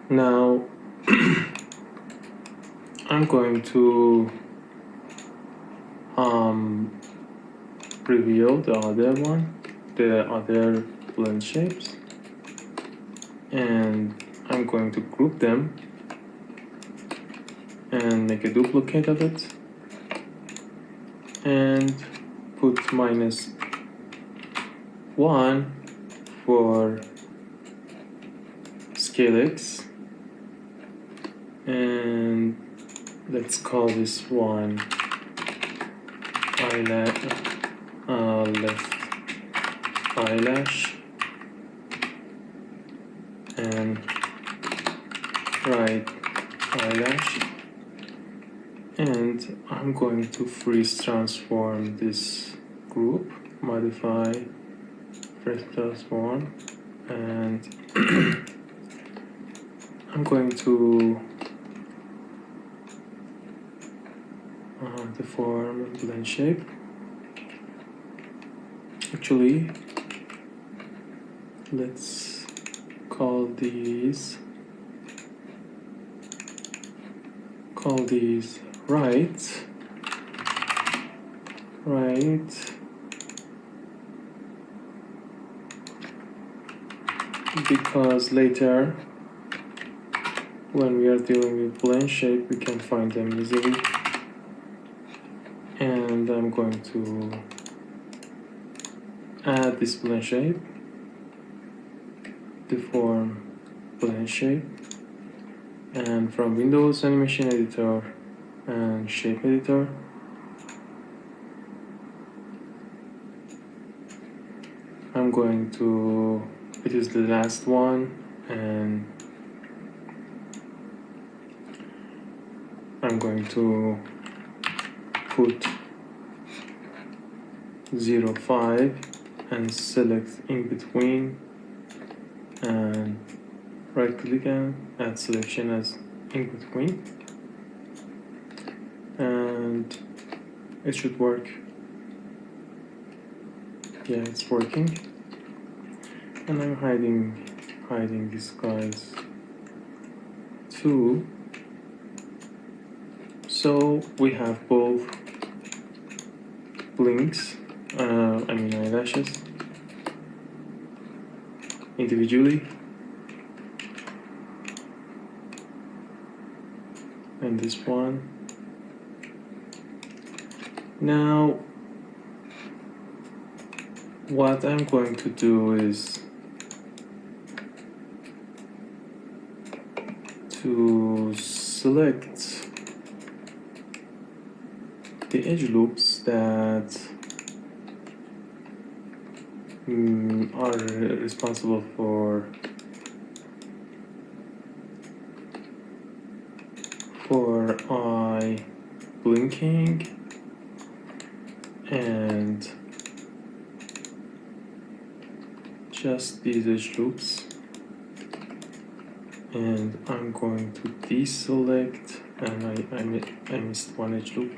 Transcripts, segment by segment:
Now I'm going to reveal the other blend shapes, and I'm going to group them and make a duplicate of it and put -1 for scale X, and let's call this one left eyelash and right eyelash, and I'm going to freeze transform this group, modify, freeze transform, and I'm going to deform blend shape. Actually, let's call these right, because later when we are dealing with blend shape we can find them easily. And I'm going to add this blend shape, deform blend shape, and from Windows Animation Editor and Shape Editor, I'm going to, it is the last one, and I'm going to put 0.5 and select in between and right click and add selection as in between, and it should work. Yeah, it's working. And I'm hiding these guys too. So we have both blinks, eyelashes individually, and this one. Now what I'm going to do is to select the edge loops that are responsible for eye blinking and just these edge loops, and I'm going to deselect, and I missed one edge loop,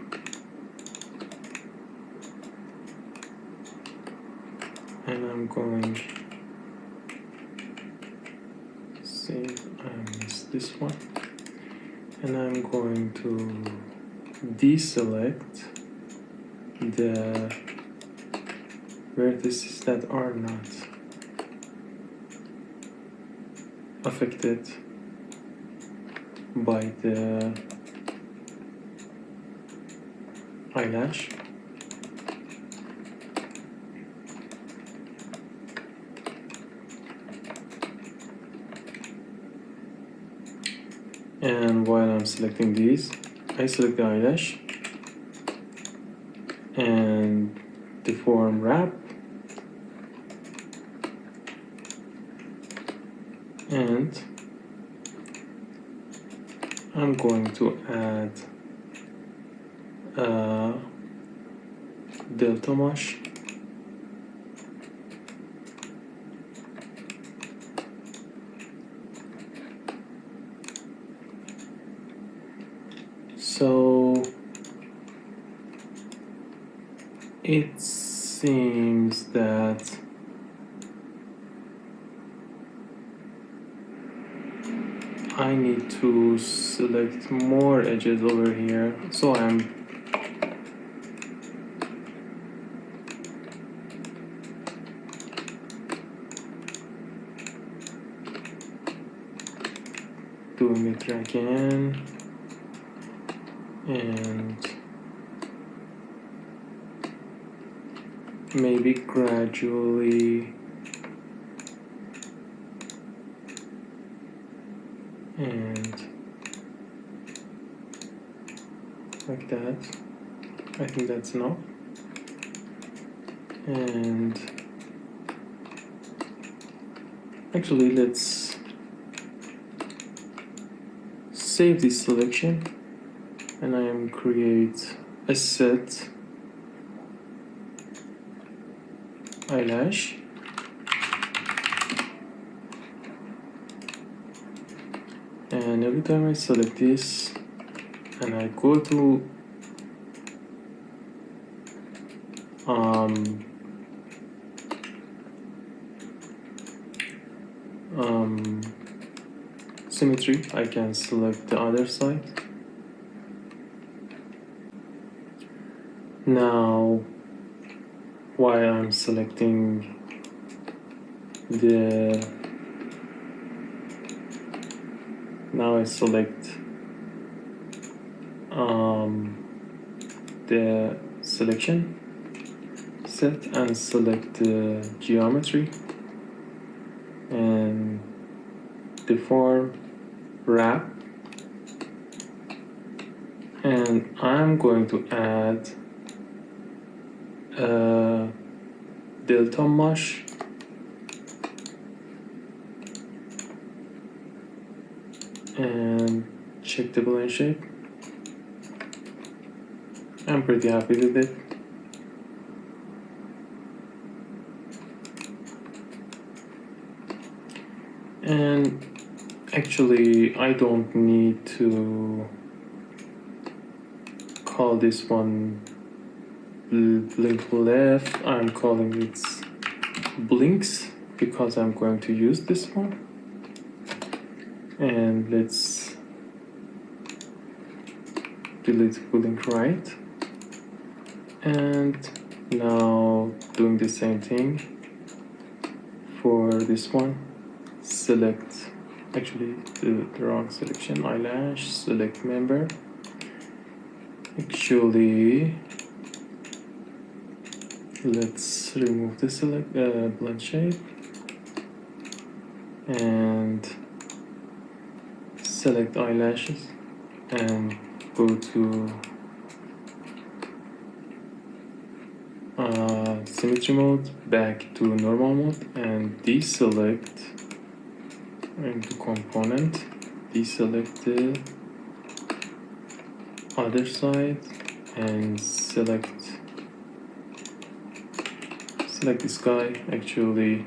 and I'm going see I missed this one, and I'm going to deselect the vertices that are not affected by the eyelash. And while I'm selecting these, I select the eyelash and deform wrap, and I'm going to add a delta mesh so it seems that I need to select more edges over here, so I'm doing it again, and maybe gradually, and like that. I think that's enough. And actually, let's save this selection, and I am create a set eyelash, and every time I select this and I go to symmetry, I can select the other side. Now, while I'm selecting now I select the selection set and select the geometry and deform, wrap, and I'm going to add a delta mesh and check the blend shape. I'm pretty happy with it. And actually, I don't need to call this one blink left. I'm calling it blinks because I'm going to use this one. And let's delete blink right. And now doing the same thing for this one. Select, actually the wrong selection, eyelash, select member. Actually, let's remove the select blend shape and select eyelashes and go to symmetry mode, back to normal mode, and deselect into component, deselect the other side and select this guy. Actually,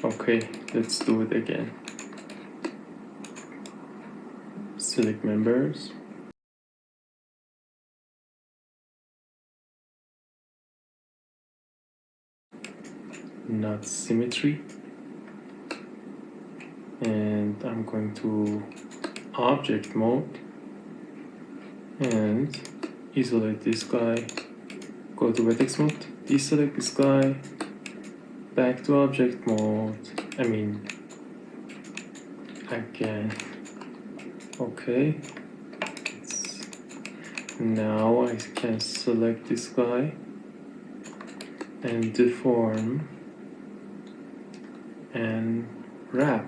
okay, let's do it again. Select members, not symmetry, and I'm going to object mode and isolate this guy, go to vertex mode, deselect this guy, back to object mode, again. Okay, now I can select this guy and deform and wrap.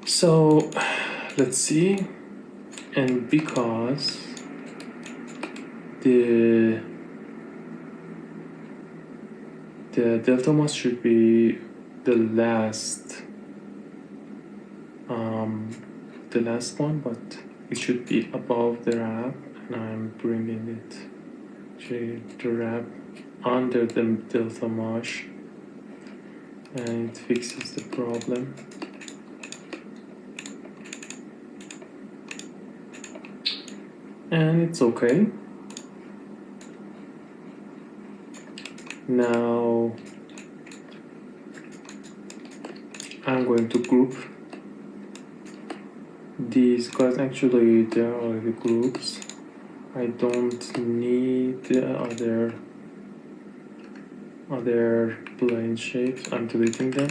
So let's see, and because the delta mass should be the last one, but it should be above the wrap, and I'm bringing it to wrap under the delta mesh, and it fixes the problem. And it's okay. Now I'm going to group these guys. Actually, there are already groups. I don't need the other plane shapes. I'm deleting them,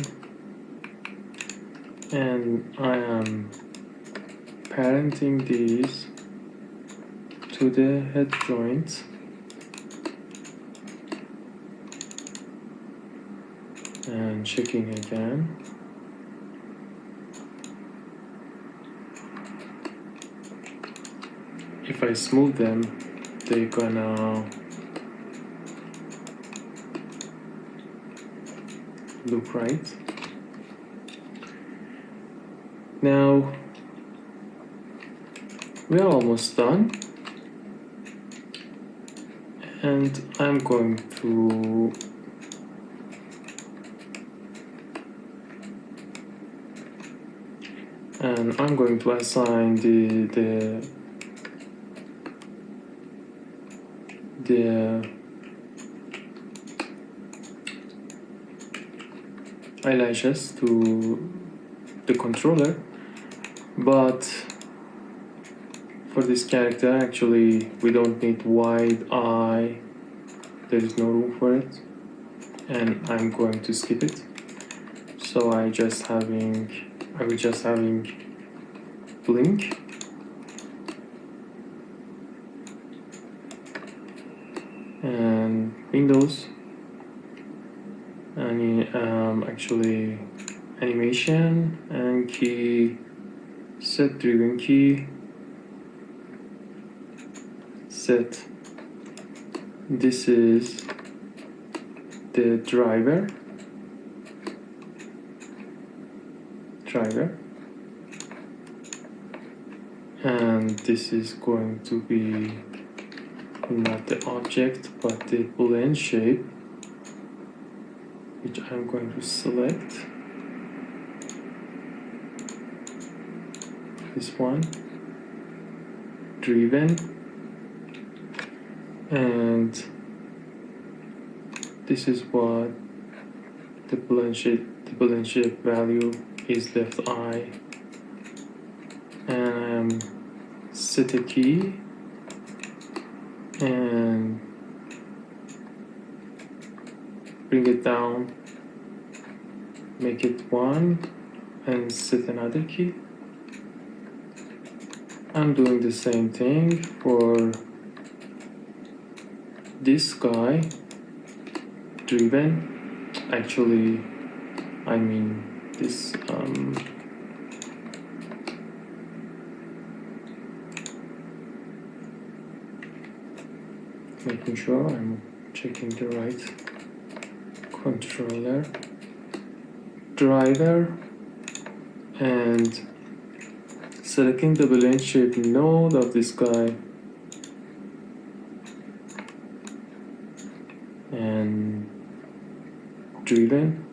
and I am parenting these to the head joint, and checking again. If I smooth them, they're gonna look right. Now we are almost done, and I'm going to assign the eyelashes to the controller, but for this character actually we don't need wide eye. There is no room for it, and I'm going to skip it. So I will just having blink, and Windows, and actually animation and key, set driven key, set. This is the driver, and this is going to be not the object but the blend shape, which I'm going to select. This one, driven, and this is what the blend shape value is, left eye, and set a key and bring it down, make it 1, and set another key. I'm doing the same thing for this guy, driven. Actually, I mean this making sure I'm checking the right controller, driver, and selecting the blend shape node of this guy, and driven,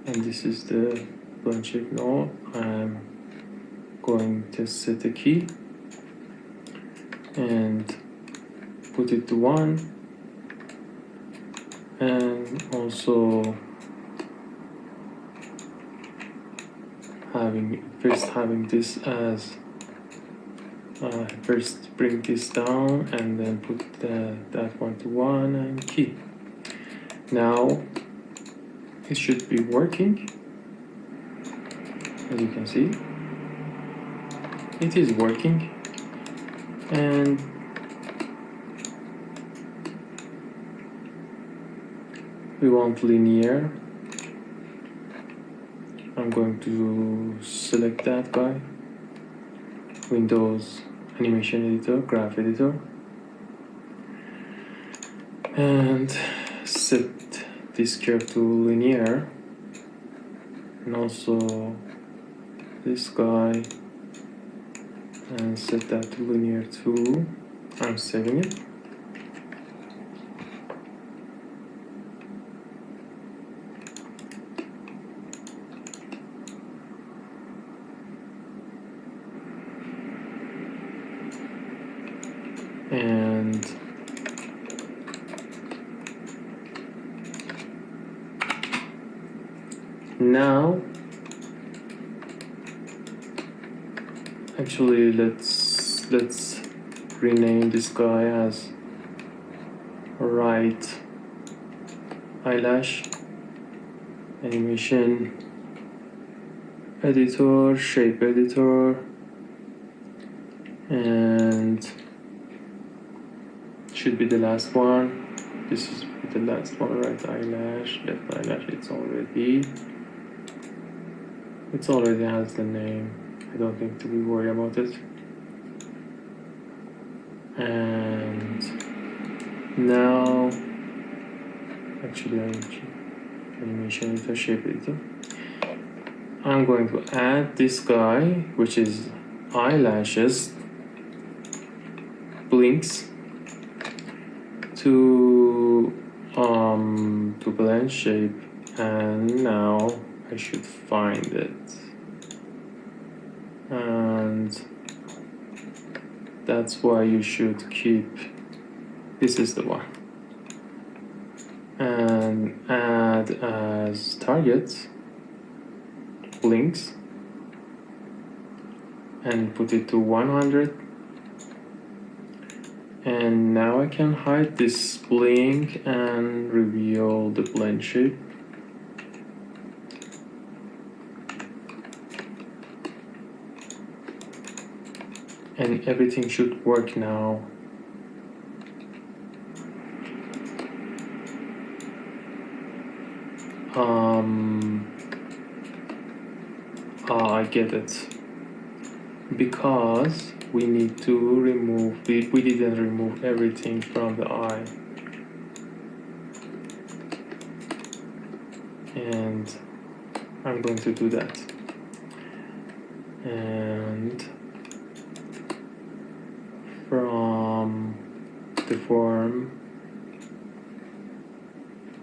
and this is the blend shape node. I'm going to set a key and put it to 1, and also having this as first bring this down and then put that one to 1 and key. Now it should be working. As you can see, it is working, and we want linear. I'm going to select that guy, Windows Animation Editor, Graph Editor, and set this curve to linear, and also this guy, and set that to linear too. I'm saving it. And now Actually, let's rename this guy as right eyelash animation editor, shape editor, and should be the last one. This is the last one, right eyelash, left eyelash. It already has the name. I don't think to be worried about it. And now, actually, animation editor, shape editor. I'm going to add this guy, which is eyelashes, blinks, to blend shape, and now I should find it, and that's why you should keep. This is the one, and add as target blinks, and put it to 100. And now I can hide this blink and reveal the blend shape. And everything should work now. I get it. Because we need to remove, we didn't remove everything from the eye. And I'm going to do that. And from the form,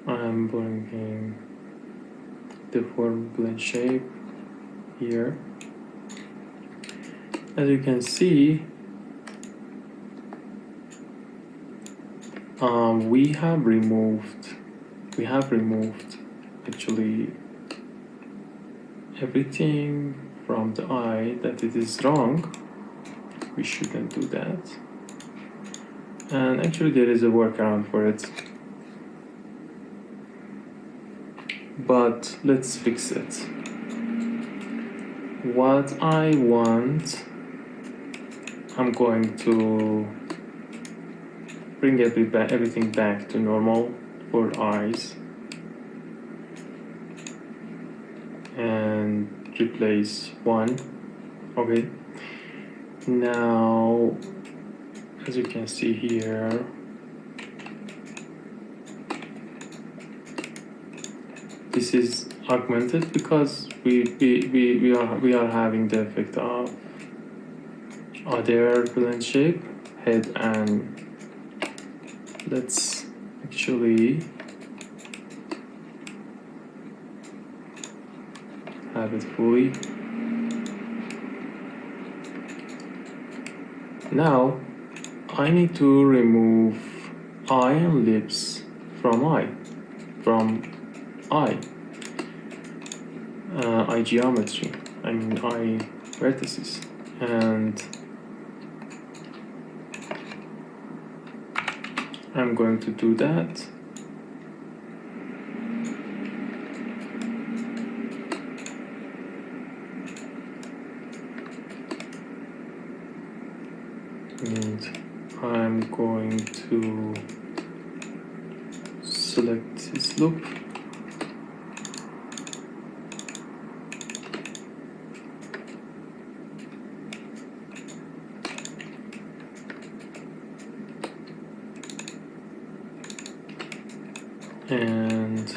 I'm bringing the form blend shape here. As you can see, we have removed actually everything from the eye that it is wrong. We shouldn't do that. And actually there is a workaround for it. But let's fix it. What I want, I'm going to bring everything back to normal for eyes and replace one. Okay. Now, as you can see here, this is augmented because we are having the effect of other blend shape head, and let's actually have it fully. Now I need to remove eye and lips from eye geometry, I mean eye vertices, and I'm going to do that. And I'm going to select this loop. And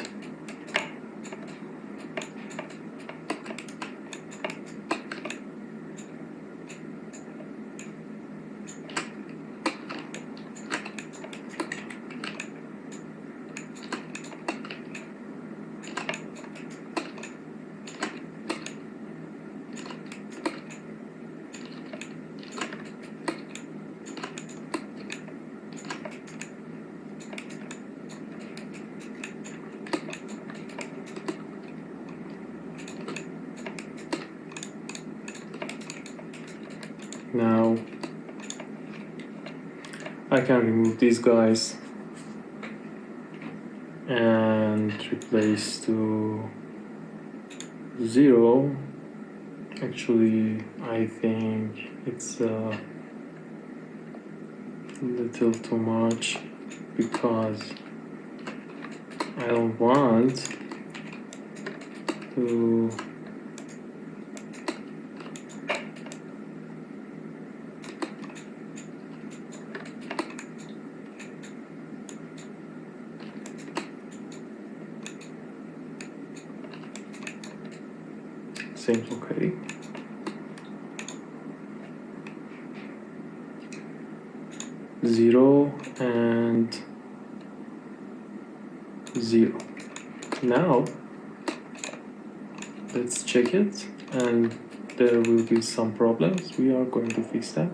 Now I can remove these guys and replace to 0. Actually, I think it's a little too much because I don't want to seems okay. Zero and 0. Now let's check it, and there will be some problems. We are going to fix that.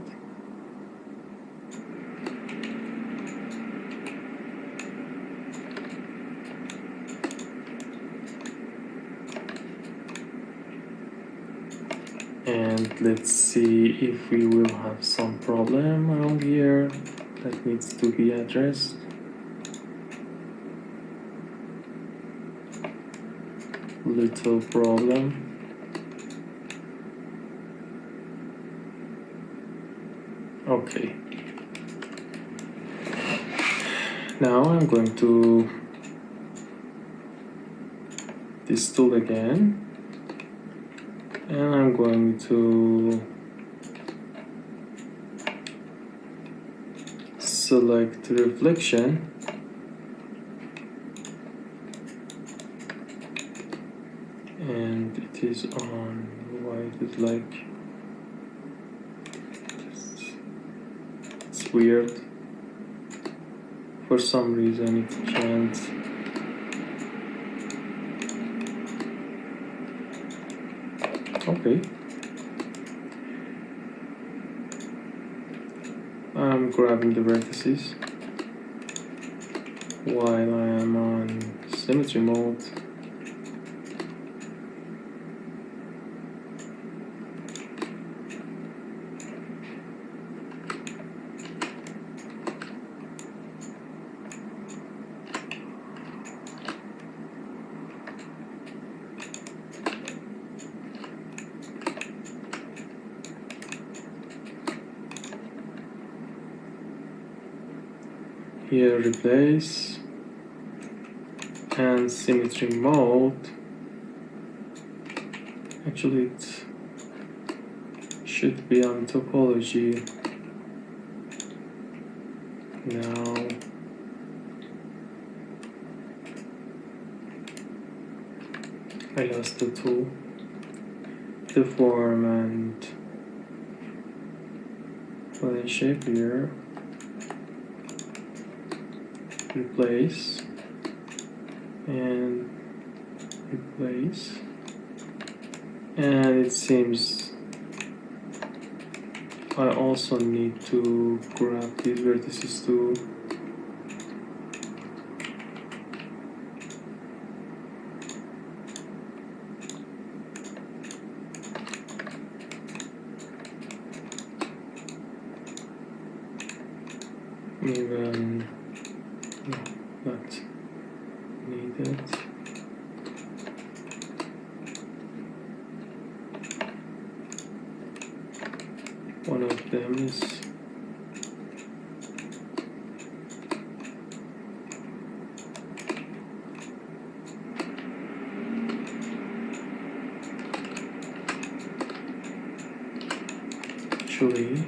And let's see if we will have some problem around here that needs to be addressed. Little problem. Okay. Now I'm going to this tool again, and I'm going to select reflection and it is on. Why is it like it's weird, for some reason it can't. Okay, I'm grabbing the vertices while I am on symmetry mode. Here replace and symmetry mode. Actually it should be on topology. Now I lost the tool, deform and plane shape here. Replace and replace, and it seems I also need to grab these vertices too. Even no, not needed. One of them is actually,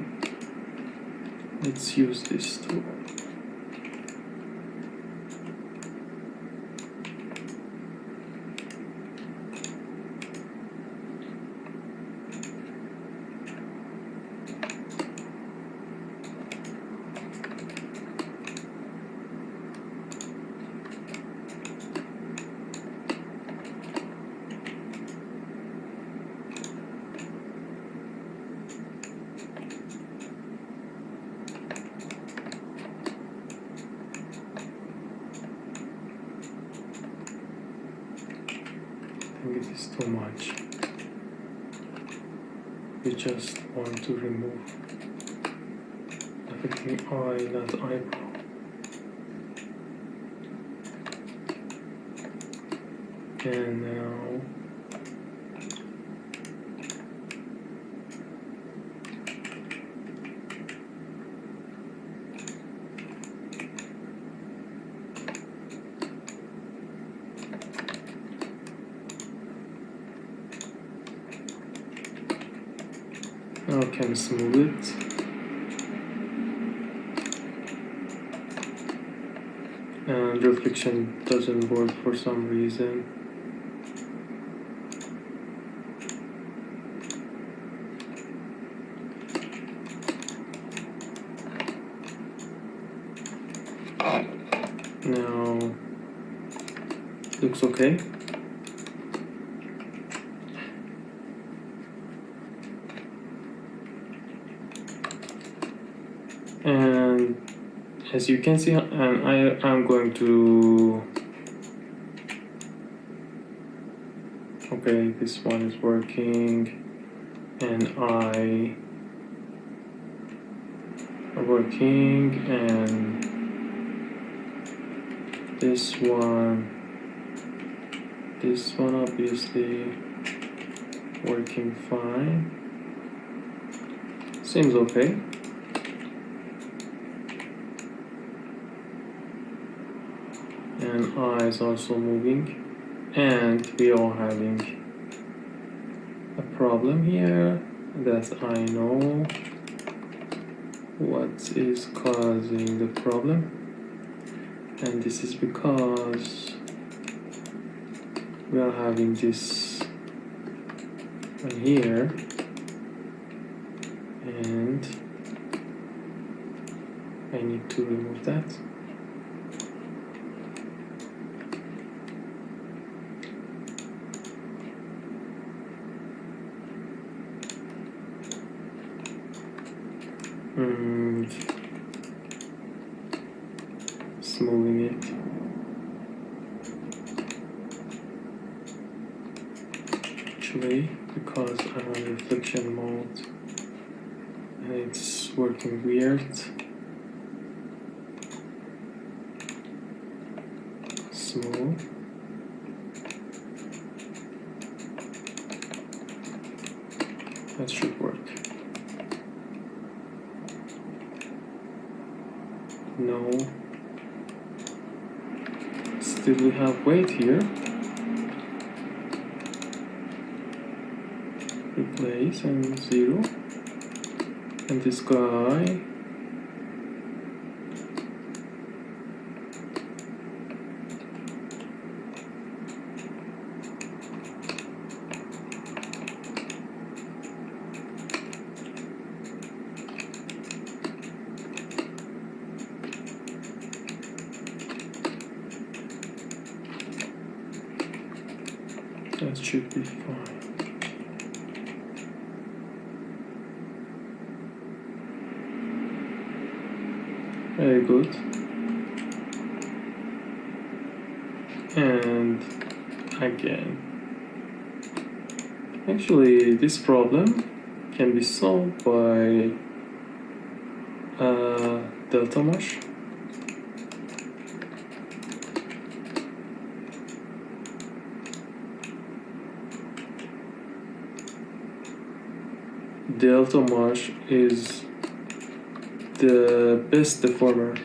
let's use this tool. I think it is too much. we just want to remove affecting eye, not eyebrow. And now can smooth it. And reflection doesn't work for some reason. Now looks okay. And as you can see, I'm going to, okay, this one is working, and I are working, and this one obviously working fine. Seems okay. And eye is also moving, and we are having a problem here that I know what is causing the problem, and this is because we are having this one here, and I need to remove that. Smoothing it. Actually, because I'm on reflection mode and it's working weird. Smooth. That should work. No. Still we have weight here. Replace and 0. And this guy. That should be fine. Very good. And again. Actually, this problem can be solved by delta mesh. Delta mesh is the best deformer.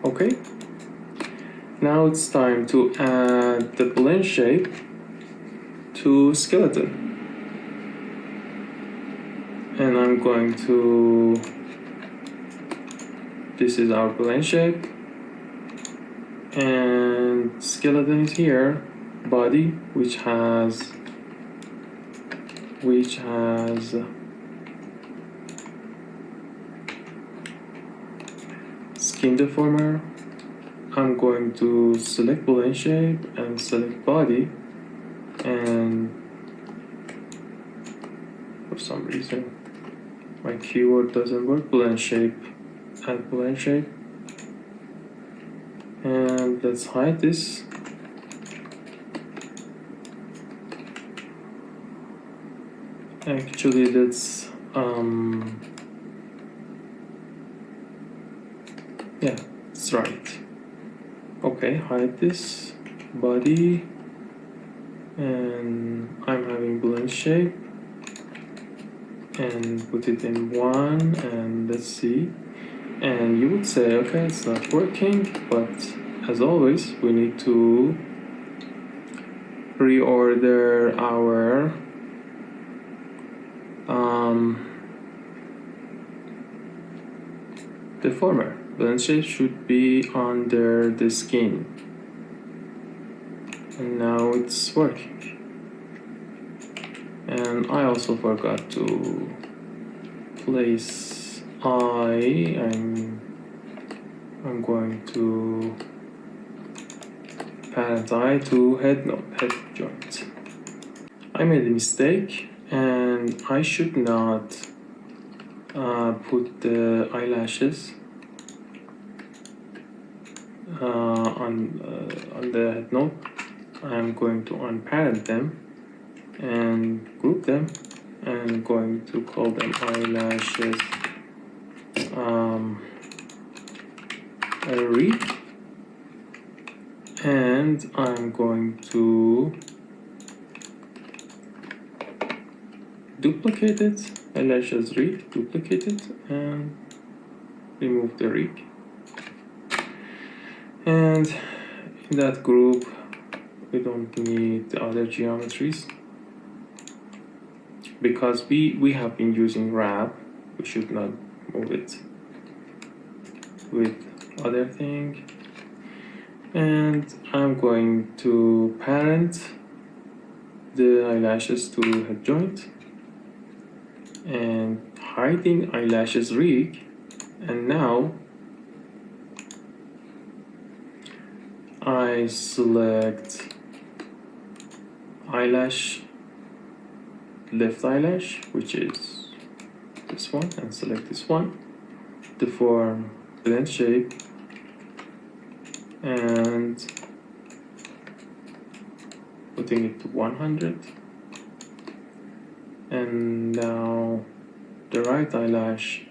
Okay, now it's time to add the blend shape to skeleton. And I'm going to, this is our blend shape, and skeleton is here, body, which has skin deformer. I'm going to select blend shape and select body, and for some reason my keyword doesn't work. Blend shape, add blend shape. let's hide this. Actually, that's yeah, that's right. Okay, hide this body, and I'm having blend shape, and put it in 1, and let's see. And you would say, okay, it's not working, but as always, we need to reorder our deformer. Blend shape should be under the skin. And now it's working. And I also forgot to place eye. I'm going to parent eye to head joint. I made a mistake, and I should not put the eyelashes on the head node. I'm going to unparent them and group them, and going to call them eyelashes read, and I'm going to duplicate it, eyelashes read, duplicate it, and remove the rig. And in that group, we don't need the other geometries, because we have been using wrap. We should not move it with other thing. And I'm going to parent the eyelashes to head joint, and hiding eyelashes rig. And now I select eyelash, left eyelash, which is this one, and select this one, deform blend shape, and putting it to 100. And now the right eyelash,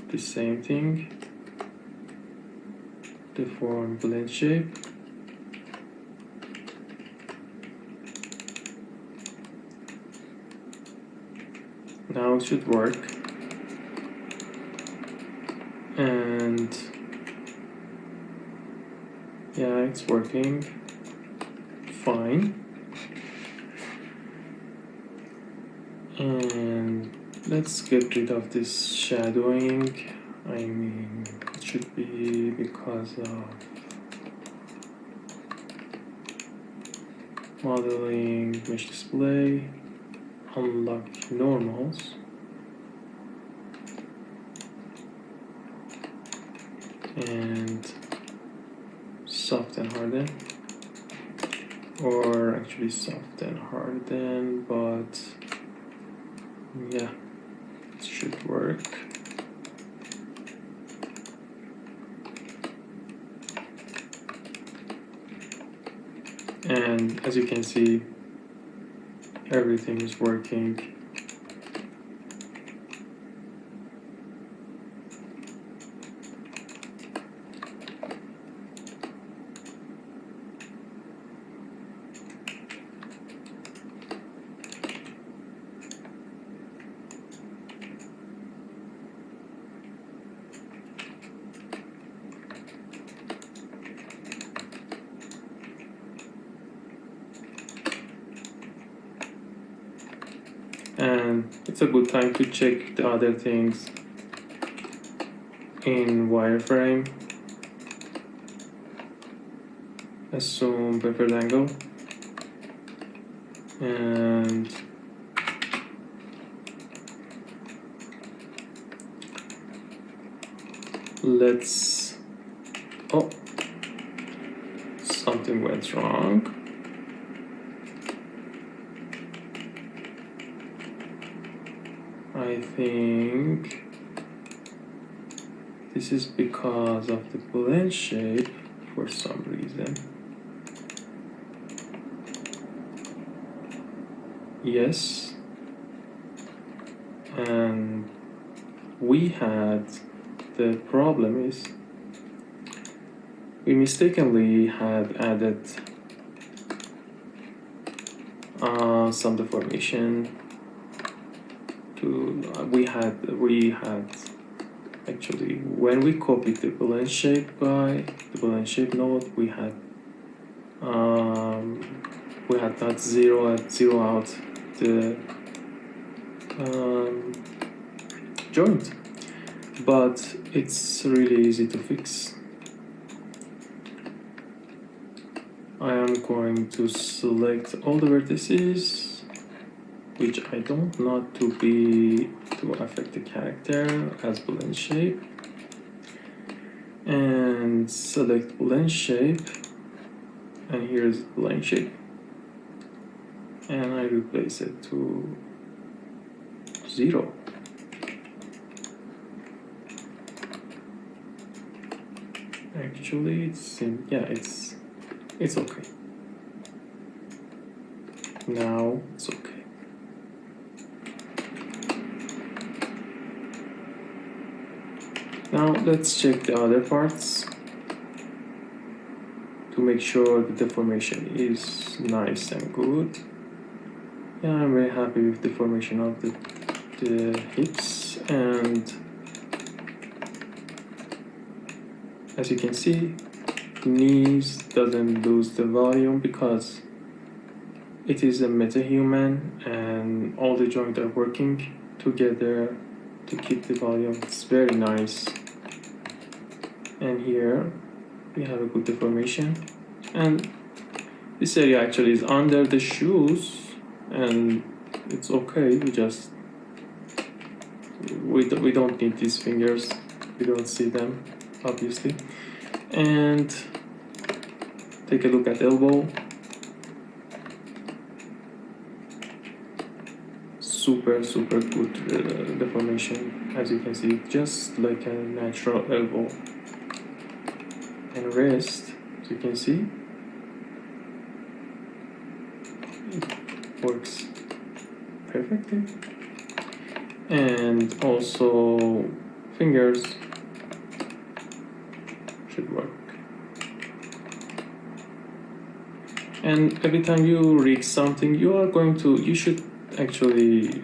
the same thing, deform blend shape, now it should work. And yeah, it's working fine. And let's get rid of this shadowing. I mean, it should be because of modeling mesh display, unlock normals, and soft and harden, or actually soft and harden, but yeah, it should work. And as you can see, everything is working. And it's a good time to check the other things in wireframe. Assume preferred angle, and let's, oh, something went wrong. I think This is because of the blend shape for some reason. Yes. And we had, the problem is we mistakenly had added some deformation to, we had actually, when we copied the blend shape by the blend shape node, we had not zero out the joint, but it's really easy to fix. I am going to select all the vertices, which I don't want to affect the character as blend shape, and select blend shape, and here's blend shape, and I replace it to 0. Actually, it's okay. Now it's okay. Now let's check the other parts to make sure the deformation is nice and good. Yeah, I'm very happy with the formation of the hips, and as you can see, knees doesn't lose the volume because it is a metahuman and all the joints are working together to keep the volume. It's very nice. And here we have a good deformation, and this area actually is under the shoes, and it's okay. We don't need these fingers, we don't see them obviously. And take a look at elbow. Super good deformation, as you can see, just like a natural elbow. And wrist, as you can see, it works perfectly. And also fingers should work. And every time you rig something, you should actually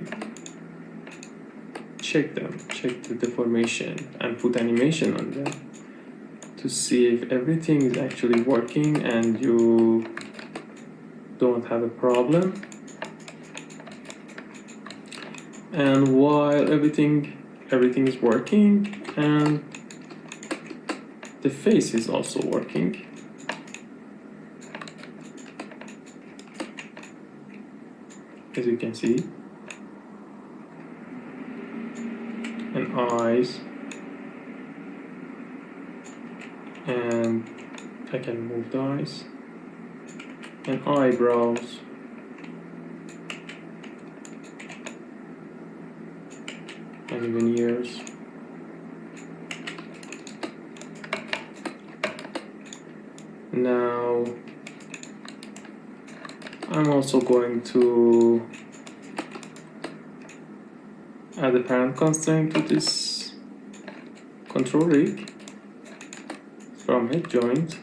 check the deformation and put animation on them to see if everything is actually working and you don't have a problem. And while everything is working and the face is also working, as you can see, and eyes, and I can move the eyes, and eyebrows, and even ears. Now I'm also going to add a parent constraint to this control rig. From head joint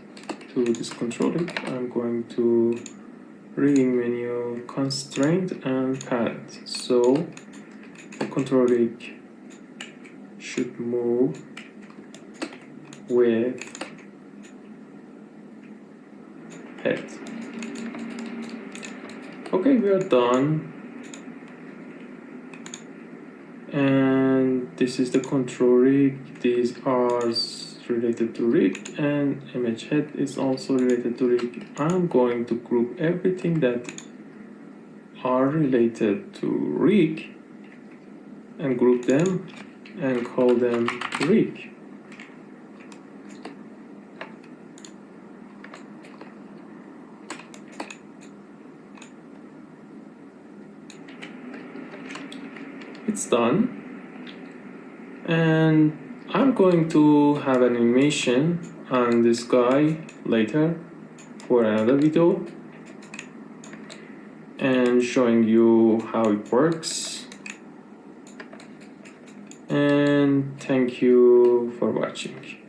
to this control rig, I'm going to rigging menu, constraint, and parent. So the control rig should move with head. Okay, we are done. And this is the control rig. These are related to rig, and image head is also related to rig. I'm going to group everything that are related to rig and group them and call them rig. It's done, and I'm going to have an animation on this guy later for another video and showing you how it works. And thank you for watching.